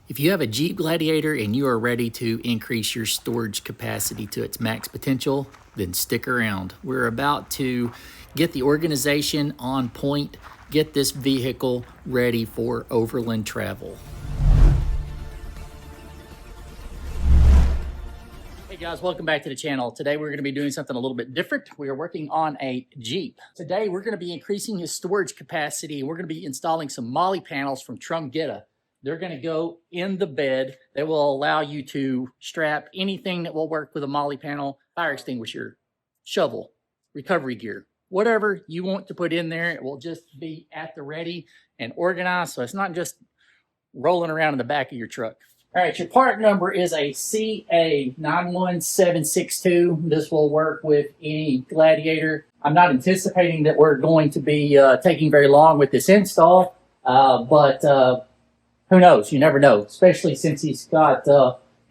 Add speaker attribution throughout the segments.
Speaker 1: If you have a Jeep Gladiator and you are ready to increase your storage capacity to its max potential, then stick around. We're about to get the organization on point, get this vehicle ready for overland travel. Hey guys, welcome back to the channel. Today we're going to be doing something a little bit different. We are working on a Jeep. Today we're going to be increasing his storage capacity. We're going to be installing some molle panels from Trumgeta. They're going to go in the bed. That will allow you to strap anything that will work with a molle panel, fire extinguisher, shovel, recovery gear, whatever you want to put in there. It will just be at the ready and organized, so it's not just rolling around in the back of your truck. All right, your part number is a CA91762. This will work with any Gladiator. I'm not anticipating that we're going to be taking very long with this install, but who knows? You never know, especially since he's got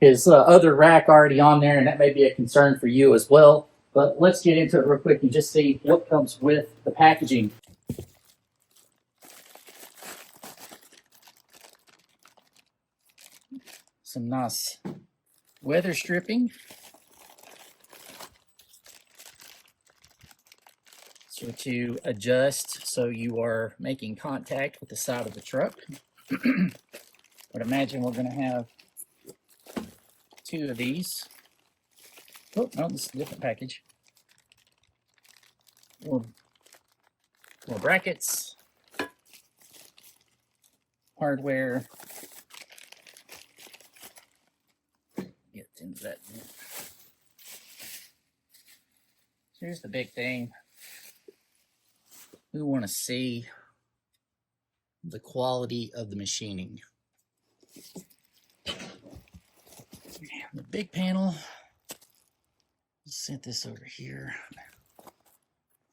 Speaker 1: his other rack already on there, and that may be a concern for you as well. But let's get into it real quick and just see what comes with the packaging. Some nice weather stripping. So to adjust so you are making contact with the side of the truck. But imagine we're going to have two of these. Oh, no, this is a different package. Little brackets, hardware. Get into that. Here's the big thing. We want to see the quality of the machining. The big panel, let's set this over here.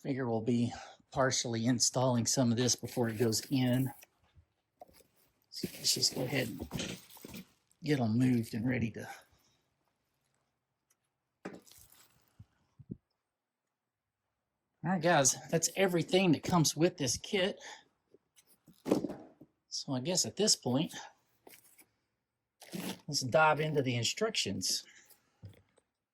Speaker 1: Figure we'll be partially installing some of this before it goes in. So let's just go ahead and get them moved and ready to. All right, guys, that's everything that comes with this kit. So I guess at this point, let's dive into the instructions.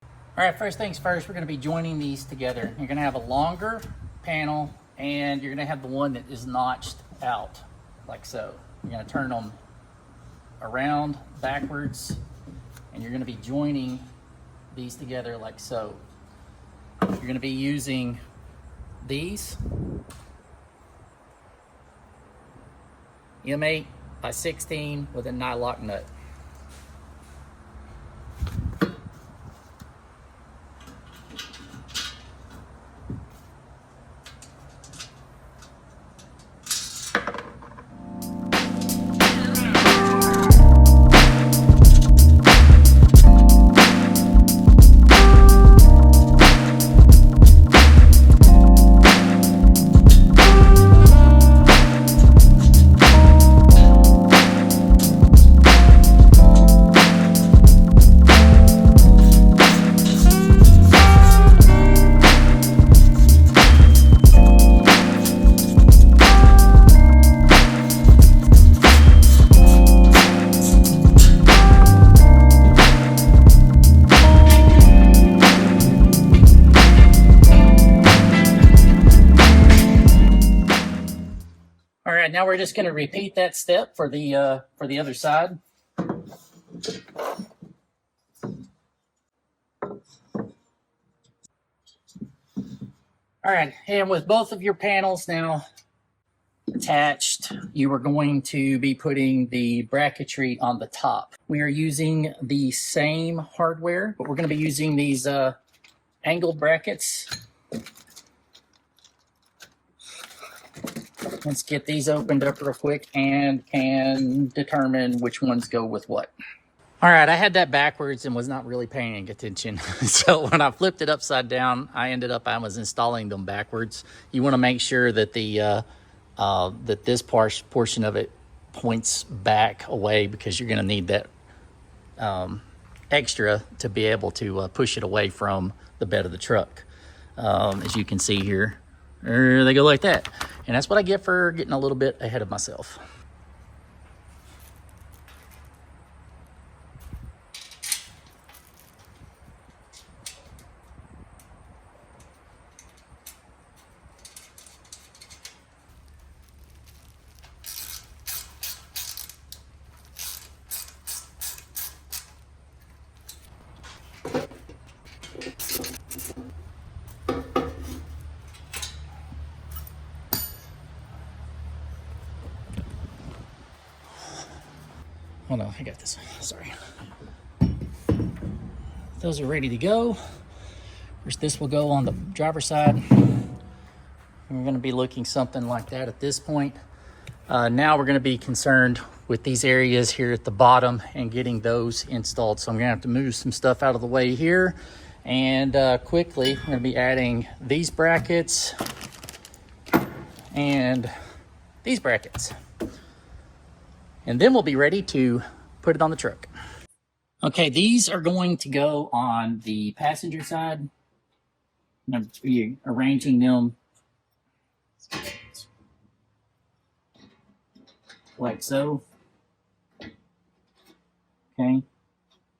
Speaker 1: All right, first things first, we're going to be joining these together. You're going to have a longer panel, and you're going to have the one that is notched out, like so. You're going to turn them around, backwards, and you're going to be joining these together like so. You're going to be using these M8 by 16 with a nylock nut. All right, now we're just going to repeat that step for the other side. All right, and with both of your panels now attached, you are going to be putting the bracketry on the top. We are using the same hardware, but we're going to be using these angled brackets. Let's get these opened up real quick and can determine which ones go with what. All right, I had that backwards and was not really paying attention. So when I flipped it upside down, I was installing them backwards. You want to make sure that that this portion of it points back away, because you're going to need that extra to be able to push it away from the bed of the truck. As you can see here, there they go like that. And that's what I get for getting a little bit ahead of myself. Hold on, I got this. Sorry. Those are ready to go. First, this will go on the driver's side. We're going to be looking something like that at this point. Now we're going to be concerned with these areas here at the bottom and getting those installed. So I'm going to have to move some stuff out of the way here. And quickly, we're going to be adding these brackets and these brackets. And then we'll be ready to put it on the truck. Okay, these are going to go on the passenger side. I'm going to be arranging them like so. Okay,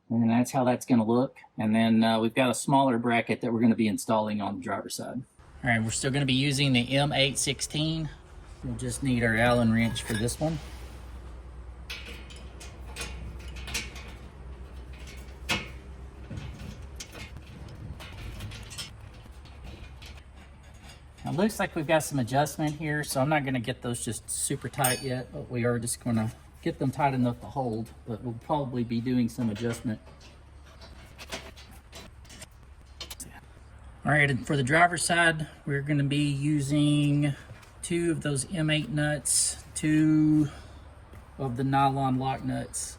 Speaker 1: and that's how that's going to look. And then we've got a smaller bracket that we're going to be installing on the driver's side. All right, we're still going to be using the M816. We'll just need our Allen wrench for this one. It looks like we've got some adjustment here, so I'm not going to get those just super tight yet, but we are just going to get them tight enough to hold, but we'll probably be doing some adjustment. All right, and for the driver's side, we're going to be using 2 of those M8 nuts, 2 of the nylon lock nuts.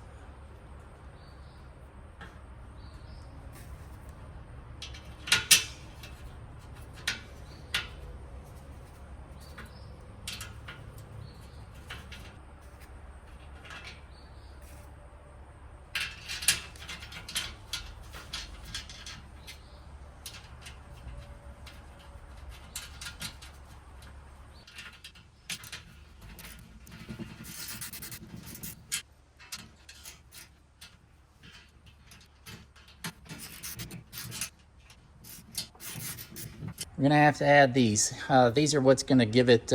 Speaker 1: We're gonna have to add these. These are what's gonna give it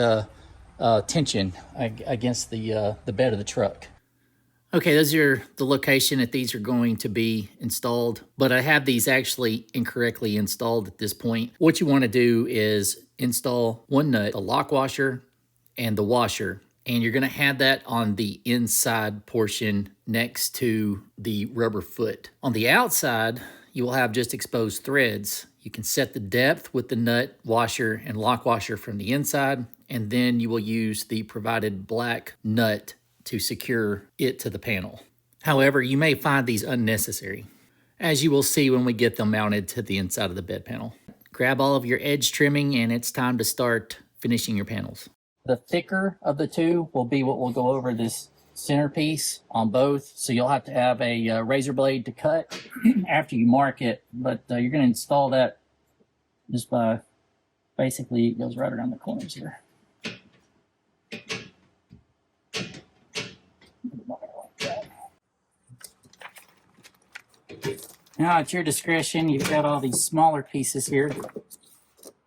Speaker 1: tension against the bed of the truck. Okay, those are the location that these are going to be installed, but I have these actually incorrectly installed at this point. What you wanna do is install one nut, the lock washer and the washer, and you're gonna have that on the inside portion next to the rubber foot. On the outside, you will have just exposed threads. You can set the depth with the nut washer and lock washer from the inside, and then you will use the provided black nut to secure it to the panel. However, you may find these unnecessary, as you will see when we get them mounted to the inside of the bed panel. Grab all of your edge trimming, and it's time to start finishing your panels. The thicker of the two will be what will go over this centerpiece on both, so you'll have to have a razor blade to cut after you mark it, but you're going to install that just by basically, it goes right around the corners here. Now at your discretion, you've got all these smaller pieces here,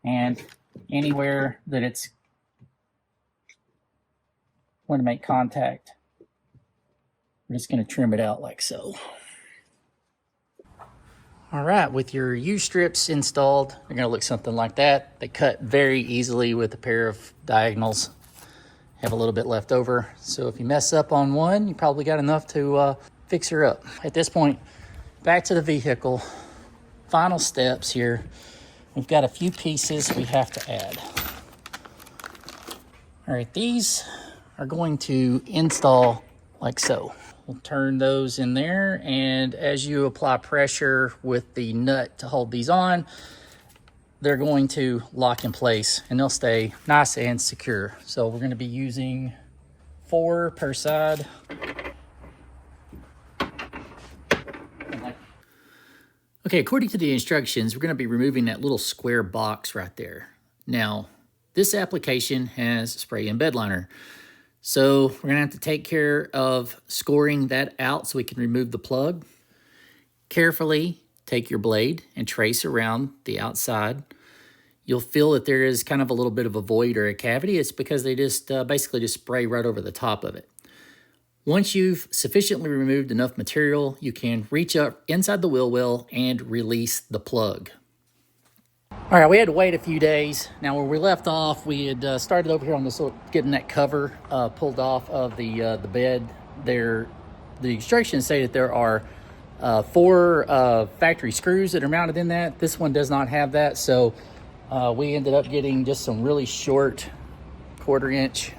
Speaker 1: and anywhere that it's going to make contact, we're just going to trim it out like so. All right, with your U-strips installed, they're going to look something like that. They cut very easily with a pair of diagonals. Have a little bit left over, so if you mess up on one, you probably got enough to fix her up. At this point, back to the vehicle. Final steps here. We've got a few pieces we have to add. All right, these are going to install like so. We'll turn those in there, and as you apply pressure with the nut to hold these on, they're going to lock in place and they'll stay nice and secure. So we're going to be using 4 per side. Okay, according to the instructions, we're going to be removing that little square box right there. Now, this application has spray and bed liner. So we're gonna have to take care of scoring that out so we can remove the plug. Carefully take your blade and trace around the outside. You'll feel that there is kind of a little bit of a void or a cavity. It's because they just basically just spray right over the top of it. Once you've sufficiently removed enough material, you can reach up inside the wheel well and release the plug. All right, we had to wait a few days. Now, where we left off, we had started over here on this little, getting that cover pulled off of the bed. There the instructions say that there are 4 factory screws that are mounted in that. This one does not have that, so we ended up getting just some really short 1/4 inch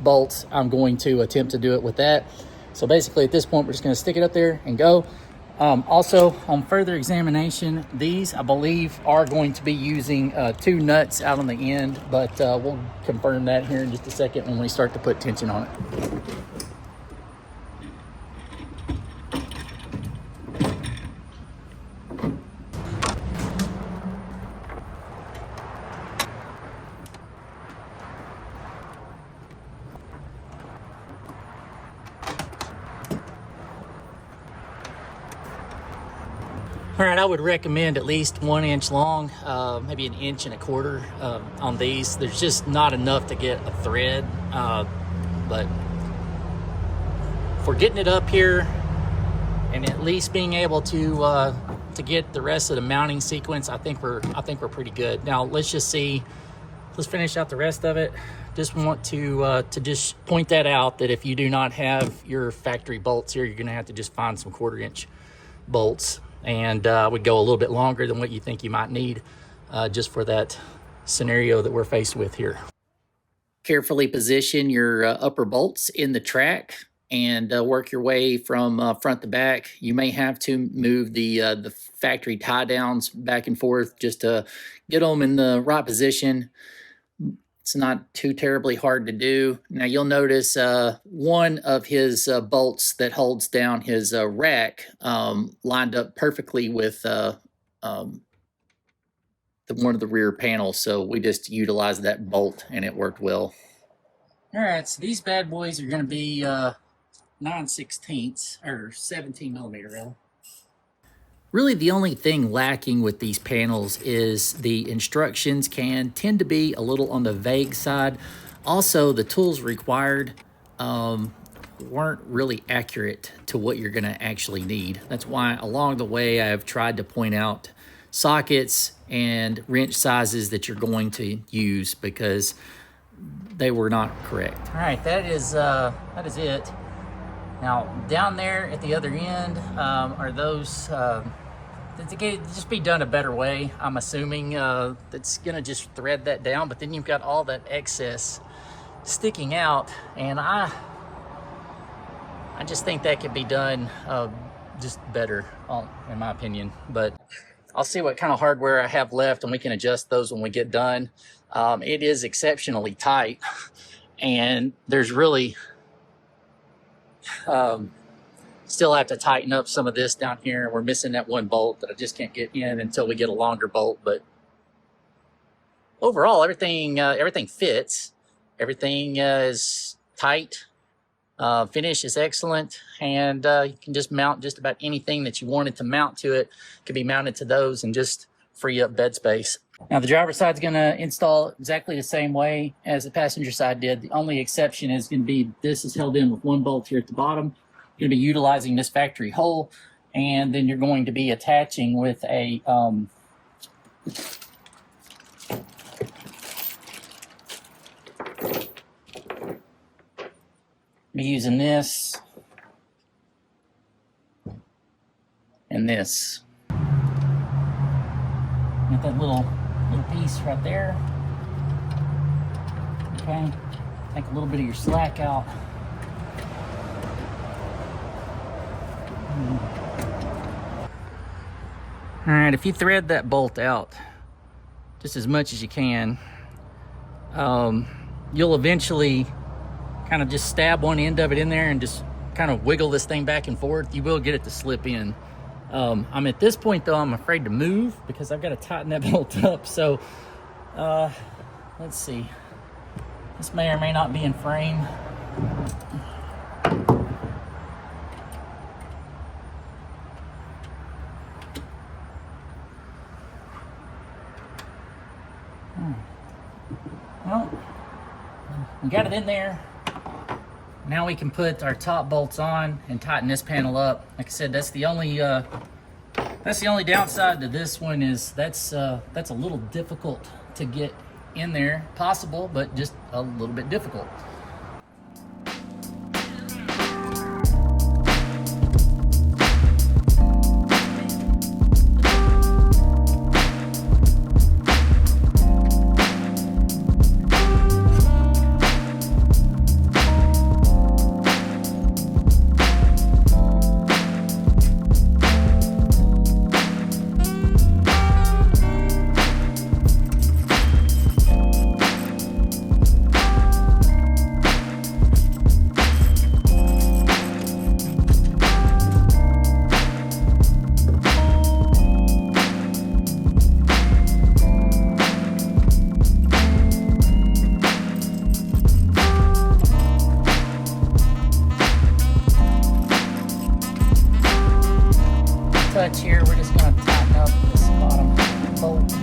Speaker 1: bolts. I'm going to attempt to do it with that. So basically at this point, we're just going to stick it up there and go. Also, on further examination, these I believe are going to be using 2 nuts out on the end, but we'll confirm that here in just a second when we start to put tension on it. All right, I would recommend at least 1 inch long, maybe 1 1/4 inch on these. There's just not enough to get a thread, but for getting it up here and at least being able to get the rest of the mounting sequence, I think we're pretty good. Now let's just see. Let's finish out the rest of it. Just want to just point that out, that if you do not have your factory bolts here, you're going to have to just find some 1/4 inch bolts, and would go a little bit longer than what you think you might need just for that scenario that we're faced with here. Carefully position your upper bolts in the track and work your way from front to back. You may have to move the factory tie downs back and forth just to get them in the right position. It's not too terribly hard to do. Now you'll notice one of his bolts that holds down his rack lined up perfectly with one of the rear panels. So we just utilized that bolt and it worked well. All right, so these bad boys are going to be 9/16 or 17 millimeter rail. Really, the only thing lacking with these panels is the instructions can tend to be a little on the vague side. Also, the tools required weren't really accurate to what you're going to actually need. That's why along the way I've tried to point out sockets and wrench sizes that you're going to use, because they were not correct. All right, that is it. Now down there at the other end are those to just be done a better way. I'm assuming that's gonna just thread that down, but then you've got all that excess sticking out, and I just think that could be done just better, in my opinion. But I'll see what kind of hardware I have left, and we can adjust those when we get done. It is exceptionally tight, and there's really still have to tighten up some of this down here. We're missing that one bolt that I just can't get in until we get a longer bolt. But overall, everything fits. Everything is tight. Finish is excellent, and you can just mount just about anything that you wanted to mount to it. Could be mounted to those and just free up bed space. Now the driver's side is going to install exactly the same way as the passenger side did. The only exception is going to be this is held in with one bolt here at the bottom. You're going to be utilizing this factory hole, and then you're going to be attaching with a be using this and this. Got that little piece right there. Okay, take a little bit of your slack out. All right, if you thread that bolt out just as much as you can, you'll eventually kind of just stab one end of it in there and just kind of wiggle this thing back and forth. You will get it to slip in. I'm at this point though, I'm afraid to move because I've got to tighten that bolt up. So let's see, this may or may not be in frame. Well, we got it in there. Now we can put our top bolts on and tighten this panel up. Like I said, that's the only downside to this one, is that's a little difficult to get in there. Possible, but just a little bit difficult. touch here. We're just going to tighten up this bottom bolt.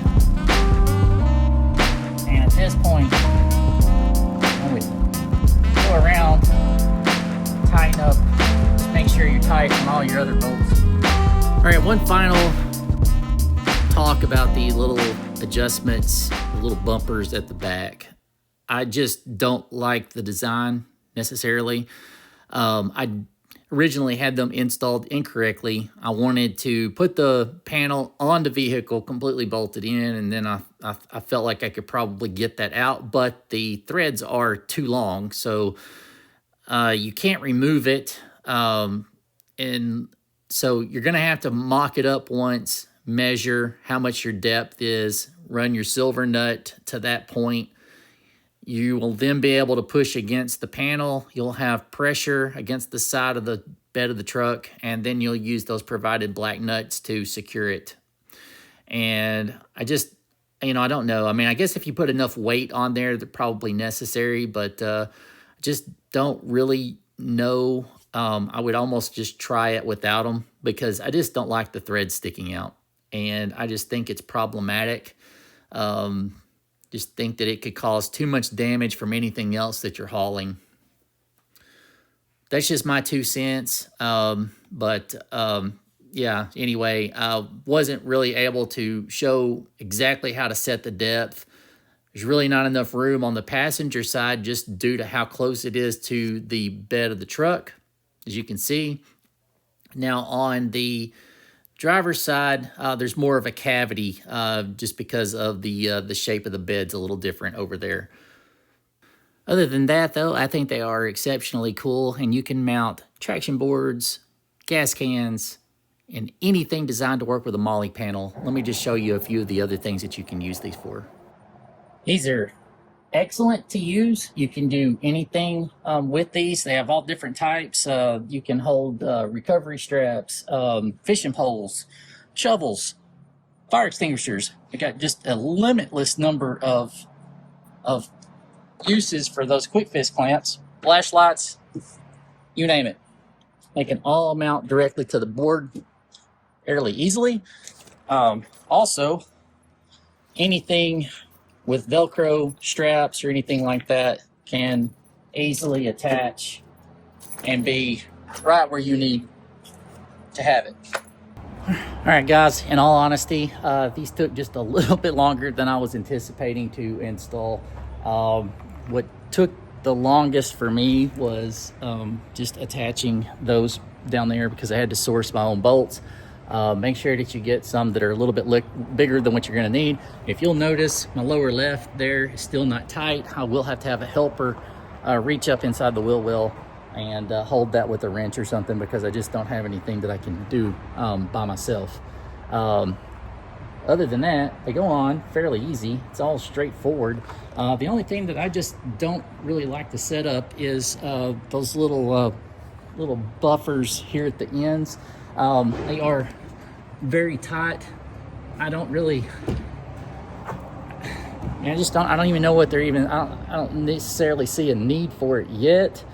Speaker 1: And at this point, when we go around, tighten up, just make sure you're tight on all your other bolts. All right, one final talk about the little adjustments, the little bumpers at the back. I just don't like the design necessarily. I originally had them installed incorrectly. I wanted to put the panel on the vehicle completely bolted in, and then I felt like I could probably get that out, but the threads are too long, so you can't remove it. And so you're gonna have to mock it up once, measure how much your depth is, run your silver nut to that point. You will then be able to push against the panel. You'll have pressure against the side of the bed of the truck, and then you'll use those provided black nuts to secure it. And I just, I don't know. I mean, I guess if you put enough weight on there, they're probably necessary, but just don't really know. I would almost just try it without them because I just don't like the thread sticking out. And I just think it's problematic. Just think that it could cause too much damage from anything else that you're hauling. That's just my 2 cents. Yeah, anyway, I wasn't really able to show exactly how to set the depth. There's really not enough room on the passenger side just due to how close it is to the bed of the truck, as you can see. Now on the driver's side, there's more of a cavity just because of the shape of the bed's a little different over there. Other than that, though, I think they are exceptionally cool, and you can mount traction boards, gas cans, and anything designed to work with a molle panel. Let me just show you a few of the other things that you can use these for. These are excellent to use. You can do anything with these. They have all different types. You can hold recovery straps, fishing poles, shovels, fire extinguishers. I got just a limitless number of uses for those quick fist clamps, flashlights, you name it. They can all mount directly to the board fairly easily. Also, anything with Velcro straps or anything like that can easily attach and be right where you need to have it. All right, guys, in all honesty, these took just a little bit longer than I was anticipating to install. What took the longest for me was just attaching those down there because I had to source my own bolts. Make sure that you get some that are a little bit bigger than what you're going to need. If you'll notice, my lower left there is still not tight. I will have to have a helper reach up inside the wheel well and hold that with a wrench or something because I just don't have anything that I can do by myself. Other than that, they go on fairly easy. It's all straightforward. The only thing that I just don't really like to set up is those little buffers here at the ends. They are very tight. I don't even know what they're even, I don't necessarily see a need for it yet.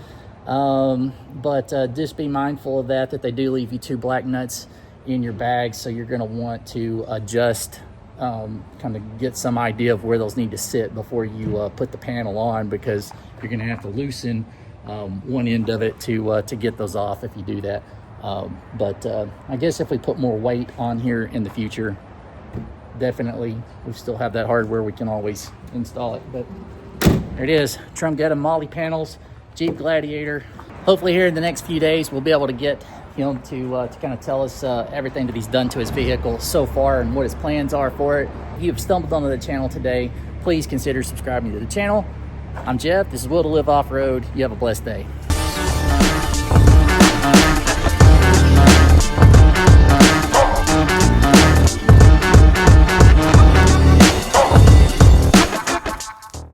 Speaker 1: But just be mindful of that they do leave you 2 black nuts in your bag. So you're gonna want to adjust, kind of get some idea of where those need to sit before you put the panel on, because you're gonna have to loosen one end of it to get those off if you do that. But I guess if we put more weight on here in the future, definitely we still have that hardware, we can always install it. But there it is, Trumgeta molle panels, Jeep Gladiator. Hopefully here in the next few days we'll be able to get him to kind of tell us everything that he's done to his vehicle so far and what his plans are for it. If you've stumbled onto the channel today, please consider subscribing to the channel. I'm Jeff, this is Will to Live Off-Road. You have a blessed day.